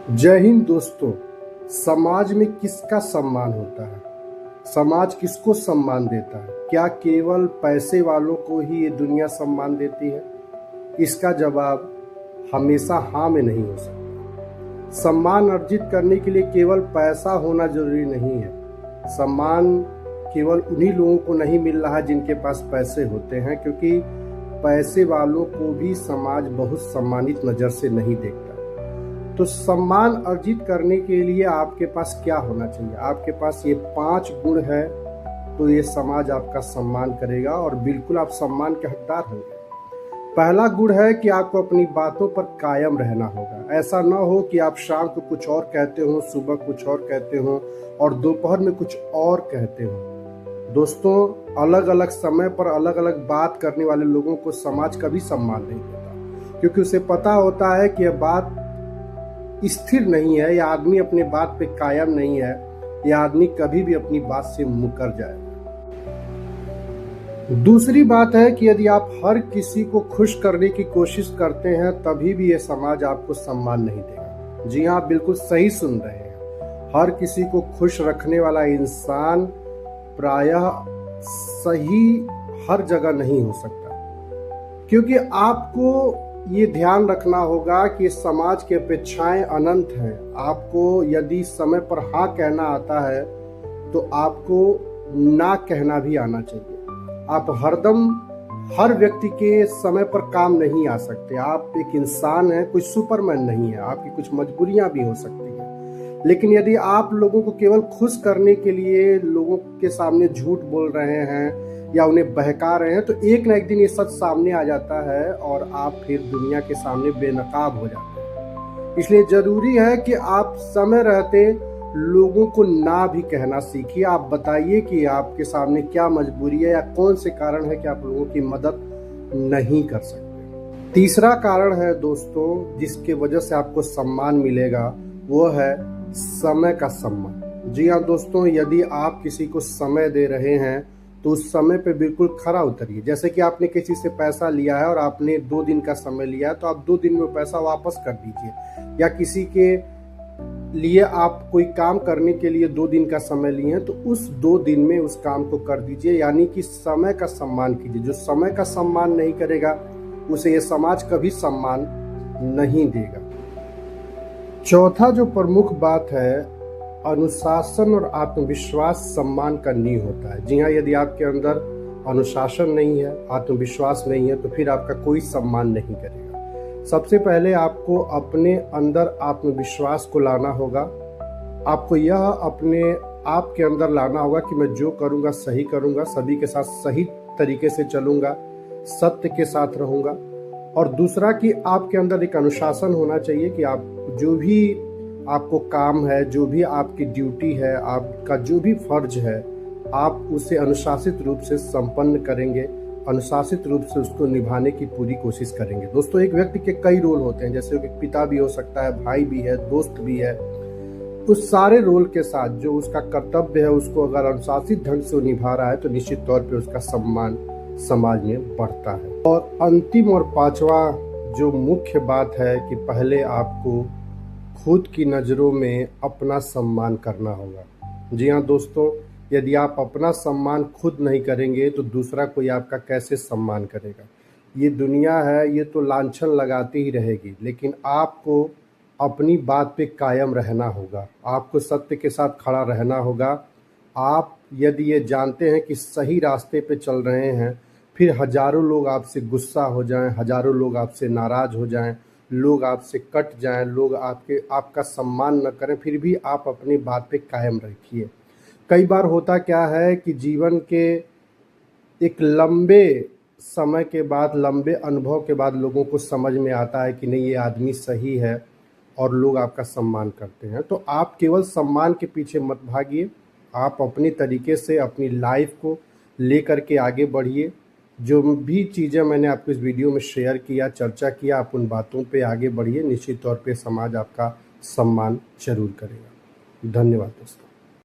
जय हिंद दोस्तों। समाज में किसका सम्मान होता है? समाज किसको सम्मान देता है? क्या केवल पैसे वालों को ही ये दुनिया सम्मान देती है? इसका जवाब हमेशा हाँ में नहीं हो सकता। सम्मान अर्जित करने के लिए केवल पैसा होना जरूरी नहीं है। सम्मान केवल उन्हीं लोगों को नहीं मिल रहा जिनके पास पैसे होते हैं, क्योंकि पैसे वालों को भी समाज बहुत सम्मानित नज़र से नहीं देखता। तो सम्मान अर्जित करने के लिए आपके पास क्या होना चाहिए? आपके पास ये 5 गुण है तो ये समाज आपका सम्मान करेगा और बिल्कुल आप सम्मान के हकदार होंगे। पहला गुण है कि आपको अपनी बातों पर कायम रहना होगा। ऐसा ना हो कि आप शाम को कुछ और कहते हो, सुबह कुछ और कहते हो और दोपहर में कुछ और कहते हो। दोस्तों, अलग अलग समय पर अलग अलग बात करने वाले लोगों को समाज कभी सम्मान नहीं देता, क्योंकि उसे पता होता है कि यह बात स्थिर नहीं है, यह आदमी अपने बात पे कायम नहीं है, यह आदमी कभी भी अपनी बात से मुकर जाएगा। दूसरी बात है कि यदि आप हर किसी को खुश करने की कोशिश करते हैं तभी भी यह समाज आपको सम्मान नहीं देगा। जी हाँ, आप बिल्कुल सही सुन रहे हैं। हर किसी को खुश रखने वाला इंसान प्रायः सही हर जगह नहीं हो सकता, क्योंकि आपको ये ध्यान रखना होगा कि समाज की अपेक्षाएं अनंत हैं। आपको यदि समय पर हाँ कहना आता है तो आपको ना कहना भी आना चाहिए। आप हरदम हर व्यक्ति के समय पर काम नहीं आ सकते। आप एक इंसान हैं, कोई सुपरमैन नहीं है। आपकी कुछ मजबूरियां भी हो सकती हैं, लेकिन यदि आप लोगों को केवल खुश करने के लिए लोगों के सामने झूठ बोल रहे हैं या उन्हें बहका रहे हैं तो एक ना एक दिन ये सच सामने आ जाता है और आप फिर दुनिया के सामने बेनकाब हो जाते हैं। इसलिए जरूरी है कि आप समय रहते लोगों को ना भी कहना सीखिए। आप बताइए कि आपके सामने क्या मजबूरी है या कौन से कारण है कि आप लोगों की मदद नहीं कर सकते। तीसरा कारण है दोस्तों, जिसके वजह से आपको सम्मान मिलेगा, वो है समय का सम्मान। जी हाँ दोस्तों, यदि आप किसी को समय दे रहे हैं तो उस समय पे बिल्कुल खरा उतरिए। जैसे कि आपने किसी से पैसा लिया है और आपने 2 दिन का समय लिया है तो आप 2 दिन में पैसा वापस कर दीजिए। या किसी के लिए आप कोई काम करने के लिए 2 दिन का समय लिए हैं तो उस 2 दिन में उस काम को कर दीजिए। यानी कि समय का सम्मान कीजिए। जो समय का सम्मान नहीं करेगा उसे ये समाज कभी सम्मान नहीं देगा। चौथा जो प्रमुख बात है, अनुशासन और आत्मविश्वास सम्मान का नींव होता है। जी हाँ, यदि आपके अंदर अनुशासन नहीं है, आत्मविश्वास नहीं है तो फिर आपका कोई सम्मान नहीं करेगा। सबसे पहले आपको अपने अंदर आत्मविश्वास को लाना होगा। आपको यह अपने आप के अंदर लाना होगा कि मैं जो करूँगा सही करूँगा, सभी के साथ सही तरीके से चलूँगा, सत्य के साथ रहूँगा। और दूसरा कि आपके अंदर एक अनुशासन होना चाहिए कि आप जो भी आपको काम है, जो भी आपकी ड्यूटी है, आपका जो भी फर्ज है, आप उसे अनुशासित रूप से संपन्न करेंगे, अनुशासित रूप से उसको निभाने की पूरी कोशिश करेंगे। दोस्तों, एक व्यक्ति के कई रोल होते हैं, जैसे कि पिता भी हो सकता है, भाई भी है, दोस्त भी है। उस सारे रोल के साथ जो उसका कर्तव्य है उसको अगर अनुशासित ढंग से निभा रहा है तो निश्चित तौर पे उसका सम्मान समाज में बढ़ता है। और अंतिम और 5वां जो मुख्य बात है कि पहले आपको खुद की नज़रों में अपना सम्मान करना होगा। जी हाँ दोस्तों, यदि आप अपना सम्मान खुद नहीं करेंगे तो दूसरा कोई आपका कैसे सम्मान करेगा? ये दुनिया है, ये तो लांछन लगाती ही रहेगी, लेकिन आपको अपनी बात पे कायम रहना होगा। आपको सत्य के साथ खड़ा रहना होगा। आप यदि ये जानते हैं कि सही रास्ते पे चल रहे हैं, फिर हजारों लोग आपसे गुस्सा हो जाएं, हजारों लोग आपसे नाराज़ हो जाएं, लोग आपसे कट जाएं, लोग आपका सम्मान न करें, फिर भी आप अपनी बात पे कायम रखिए। कई बार होता क्या है कि जीवन के एक लंबे समय के बाद, लंबे अनुभव के बाद लोगों को समझ में आता है कि नहीं, ये आदमी सही है और लोग आपका सम्मान करते हैं। तो आप केवल सम्मान के पीछे मत भागिए। आप अपनी तरीके से अपनी लाइफ को लेकर के आगे बढ़िए। जो भी चीज़ें मैंने आपको इस वीडियो में शेयर किया, चर्चा किया, आप उन बातों पे आगे बढ़िए। निश्चित तौर पे समाज आपका सम्मान जरूर करेगा। धन्यवाद दोस्तों।